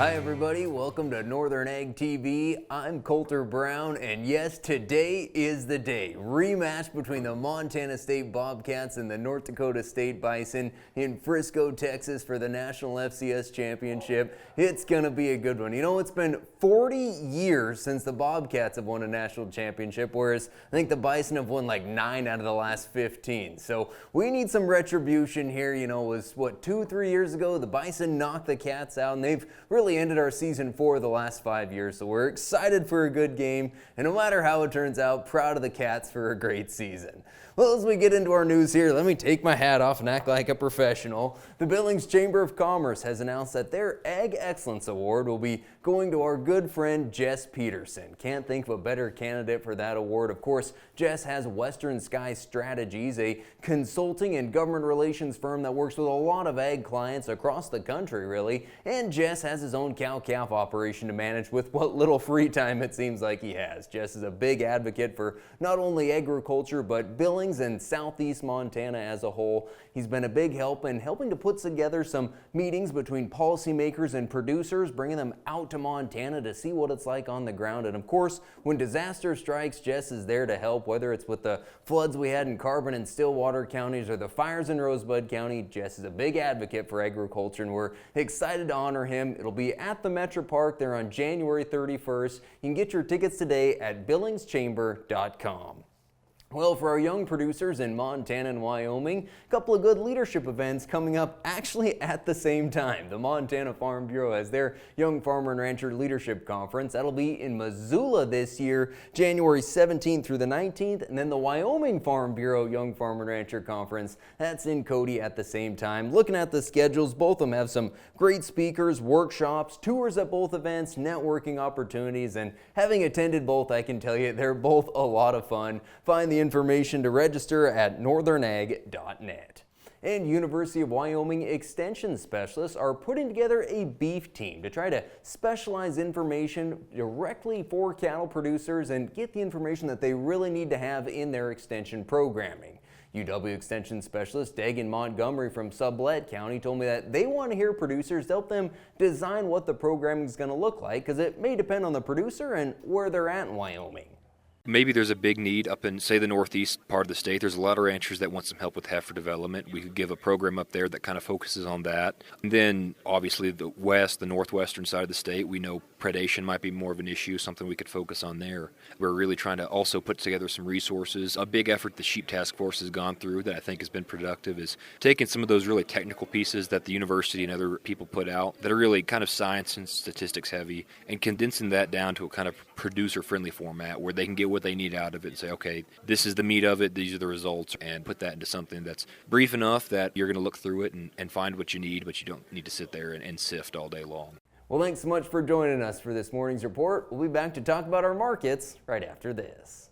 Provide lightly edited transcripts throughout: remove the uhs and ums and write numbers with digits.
Hi everybody, welcome to Northern Ag TV. I'm Coulter Brown, and yes, today is the day. Rematch between the Montana State Bobcats and the North Dakota State Bison in Frisco, Texas for the National FCS Championship. It's gonna be a good one. You know, it's been 40 years since the Bobcats have won a national championship, whereas I think the Bison have won like 9 out of the last 15. So we need some retribution here. You know, it was what, 2-3 years ago, the Bison knocked the Cats out, and they've really ended our season 4 of the last 5 years, so we're excited for a good game, and no matter how it turns out, proud of the Cats for a great season. Well, as we get into our news here, let me take my hat off and act like a professional. The Billings Chamber of Commerce has announced that their Ag Excellence Award will be going to our good friend Jess Peterson. Can't think of a better candidate for that award. Of course, Jess has Western Sky Strategies, a consulting and government relations firm that works with a lot of ag clients across the country, really. And Jess has his own cow-calf operation to manage with what little free time it seems like he has. Jess is a big advocate for not only agriculture, but Billings and southeast Montana as a whole. He's been a big help in helping to put together some meetings between policymakers and producers, bringing them out to Montana to see what it's like on the ground. And of course, when disaster strikes, Jess is there to help, whether it's with the floods we had in Carbon and Stillwater counties or the fires in Rosebud County. Jess is a big advocate for agriculture, and we're excited to honor him. It'll be at the Metro Park there on January 31st. You can get your tickets today at billingschamber.com. Well, for our young producers in Montana and Wyoming, a couple of good leadership events coming up actually at the same time. The Montana Farm Bureau has their Young Farmer and Rancher Leadership Conference. That'll be in Missoula this year, January 17th through the 19th. And then the Wyoming Farm Bureau Young Farmer and Rancher Conference, that's in Cody at the same time. Looking at the schedules, both of them have some great speakers, workshops, tours at both events, networking opportunities, and having attended both, I can tell you they're both a lot of fun. Find the information to register at northernag.net. And University of Wyoming Extension specialists are putting together a beef team to try to specialize information directly for cattle producers and get the information that they really need to have in their extension programming. UW Extension Specialist Dagan Montgomery from Sublette County told me that they want to hear producers to help them design what the programming is going to look like, because it may depend on the producer and where they're at in Wyoming. Maybe there's a big need up in, say, the northeast part of the state. There's a lot of ranchers that want some help with heifer development. We could give a program up there that kind of focuses on that. And then, obviously, the northwestern side of the state, we know predation might be more of an issue, something we could focus on there. We're really trying to also put together some resources. A big effort the Sheep Task Force has gone through that I think has been productive is taking some of those really technical pieces that the university and other people put out that are really kind of science and statistics heavy and condensing that down to a kind of producer-friendly format where they can get what they need out of it and say, okay, this is the meat of it, these are the results, and put that into something that's brief enough that you're going to look through it and find what you need, but you don't need to sit there and sift all day long. Well, thanks so much for joining us for this morning's report. We'll be back to talk about our markets right after this.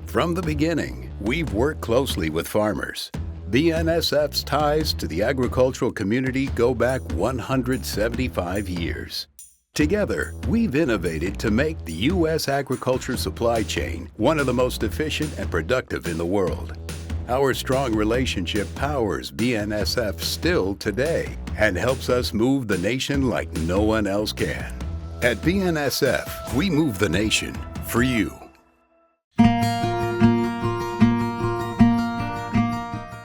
From the beginning, we've worked closely with farmers. BNSF's ties to the agricultural community go back 175 years. Together, we've innovated to make the U.S. agriculture supply chain one of the most efficient and productive in the world. Our strong relationship powers BNSF still today and helps us move the nation like no one else can. At BNSF, we move the nation for you.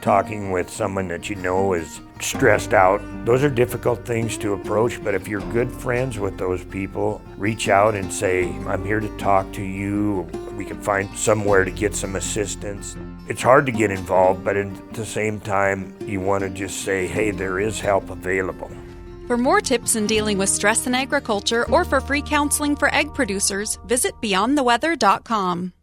Talking with someone that you know is stressed out, those are difficult things to approach, but if you're good friends with those people, reach out and say, I'm here to talk to you. We can find somewhere to get some assistance. It's hard to get involved, but at the same time, you want to just say, hey, there is help available. For more tips in dealing with stress in agriculture or for free counseling for egg producers, visit beyondtheweather.com.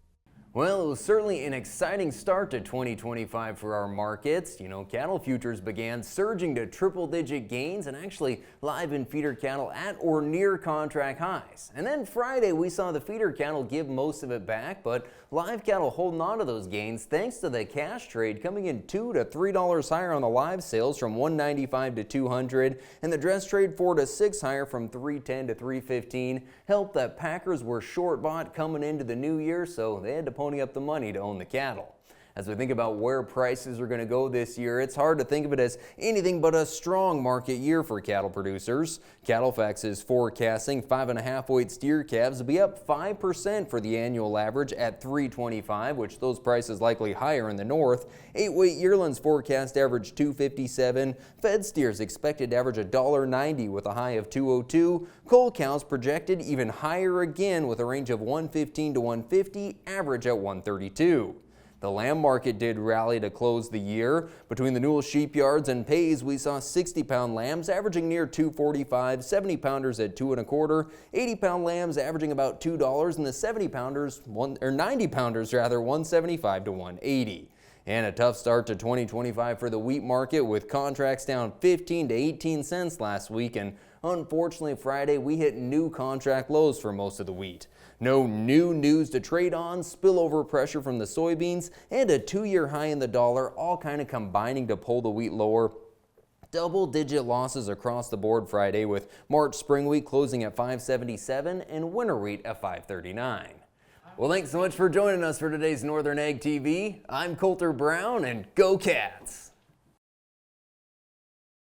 Well, it was certainly an exciting start to 2025 for our markets. You know, cattle futures began surging to triple-digit gains and actually live and feeder cattle at or near contract highs. And then Friday, we saw the feeder cattle give most of it back, but live cattle holding on to those gains thanks to the cash trade coming in $2 to $3 higher on the live sales from $195 to $200, and the dress trade $4 to $6 higher from $310 to $315. Helped that packers were short bought coming into the new year, so they had to pony up the money to own the cattle. As we think about where prices are going to go this year, it's hard to think of it as anything but a strong market year for cattle producers. CattleFax is forecasting 5.5 weight steer calves to be up 5% for the annual average at $325, which those prices likely higher in the north. 8 weight yearlings forecast average $257. Fed steers expected to average $1.90 with a high of $202. Cull cows projected even higher again with a range of $115 to $150, average at $132. The lamb market did rally to close the year. Between the Newell sheep yards and pays, we saw 60-pound lambs averaging near $245, 70-pounders at $2 1/4, 80-pound lambs averaging about $2, and the 90-pounders $175 to $180. And a tough start to 2025 for the wheat market, with contracts down 15 to 18 cents last week, and unfortunately Friday we hit new contract lows for most of the wheat. No new news to trade on, spillover pressure from the soybeans, and a 2-year high in the dollar, all kind of combining to pull the wheat lower. Double-digit losses across the board Friday, with March spring wheat closing at $5.77 and winter wheat at $5.39. Well, thanks so much for joining us for today's Northern Ag TV. I'm Coulter Brown, and go Cats!